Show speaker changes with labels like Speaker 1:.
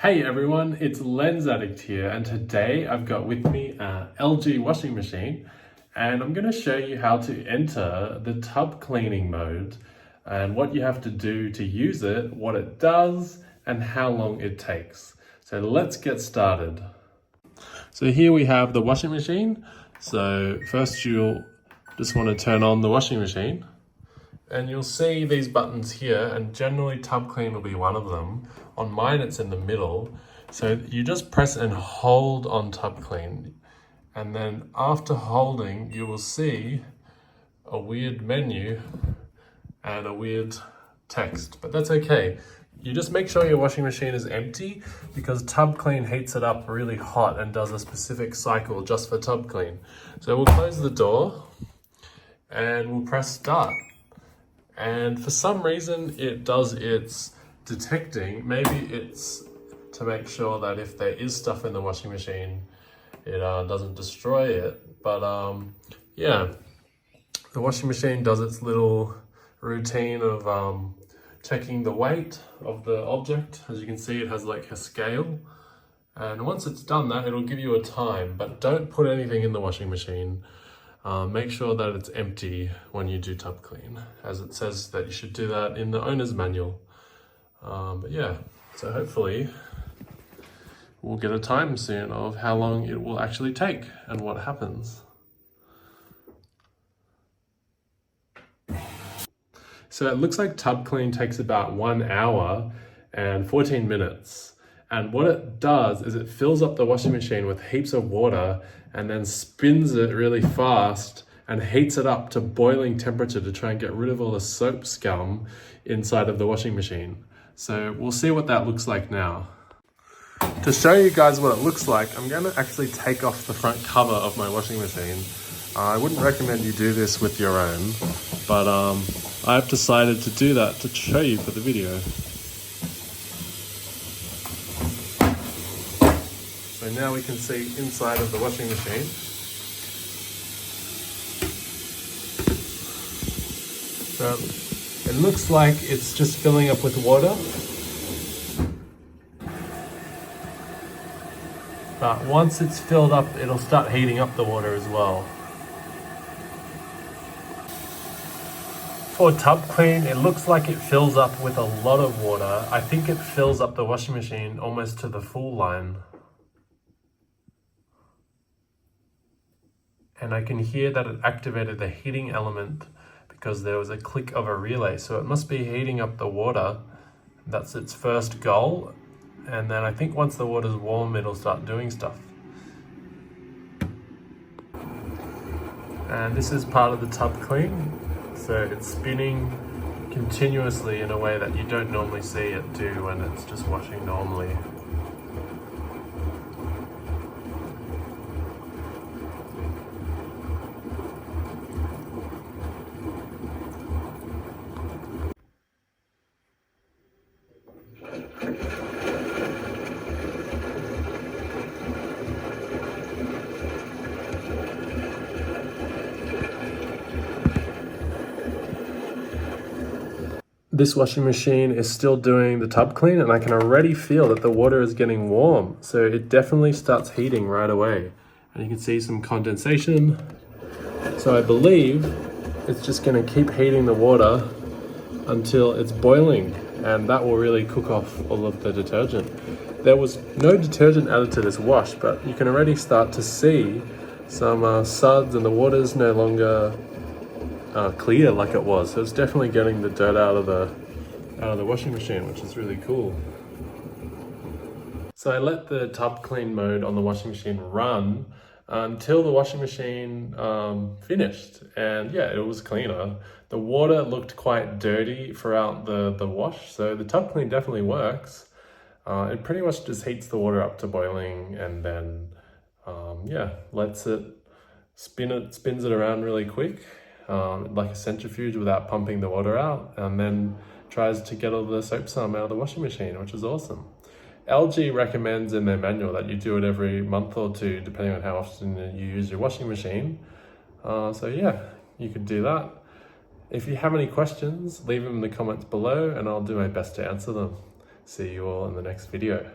Speaker 1: Hey everyone, it's Lens Addict here, and today I've got with me a LG washing machine, and I'm going to show you how to enter the tub cleaning mode and what you have to do to use it, what it does, and how long it takes. So let's get started. So here we have the washing machine. So first you'll just want to turn on the washing machine. And you'll see these buttons here, and generally tub clean will be one of them. On mine it's in the middle. So you just press and hold on tub clean. And then after holding, you will see a weird menu and a weird text, but that's okay. You just make sure your washing machine is empty because tub clean heats it up really hot and does a specific cycle just for tub clean. So we'll close the door and we'll press start. And for some reason it does its detecting. Maybe it's to make sure that if there is stuff in the washing machine, it doesn't destroy it. But yeah, the washing machine does its little routine of checking the weight of the object. As you can see, it has like a scale. And once it's done that, it'll give you a time, but don't put anything in the washing machine. Make sure that it's empty when you do tub clean, as it says that you should do that in the owner's manual. But yeah, so hopefully we'll get a time soon of how long it will actually take and what happens. So it looks like tub clean takes about 1 hour and 14 minutes. And what it does is it fills up the washing machine with heaps of water and then spins it really fast and heats it up to boiling temperature to try and get rid of all the soap scum inside of the washing machine. So we'll see what that looks like now. To show you guys what it looks like, I'm going to actually take off the front cover of my washing machine. I wouldn't recommend you do this with your own, but I've decided to do that to show you for the video. So now we can see inside of the washing machine. So it looks like it's just filling up with water. But once it's filled up, it'll start heating up the water as well. For tub clean, it looks like it fills up with a lot of water. I think it fills up the washing machine almost to the full line. And I can hear that it activated the heating element because there was a click of a relay. So it must be heating up the water. That's its first goal. And then I think once the water's warm, it'll start doing stuff. And this is part of the tub clean. So it's spinning continuously in a way that you don't normally see it do when it's just washing normally. This washing machine is still doing the tub clean, and I can already feel that the water is getting warm. So it definitely starts heating right away. And you can see some condensation. So I believe it's just going to keep heating the water until it's boiling, and that will really cook off all of the detergent. There was no detergent added to this wash, but you can already start to see some suds, and the water's no longer clear like it was. So it's definitely getting the dirt out of the washing machine, which is really cool. So I let the tub clean mode on the washing machine run until the washing machine finished, and yeah, it was cleaner. The water looked quite dirty throughout the wash, so the tub clean definitely works. It pretty much just heats the water up to boiling, and then yeah, lets it spins it around really quick. Like a centrifuge without pumping the water out, and then tries to get all the soap scum out of the washing machine, which is awesome. LG recommends in their manual that you do it every month or two, depending on how often you use your washing machine. So yeah, you could do that. If you have any questions, leave them in the comments below and I'll do my best to answer them. See you all in the next video.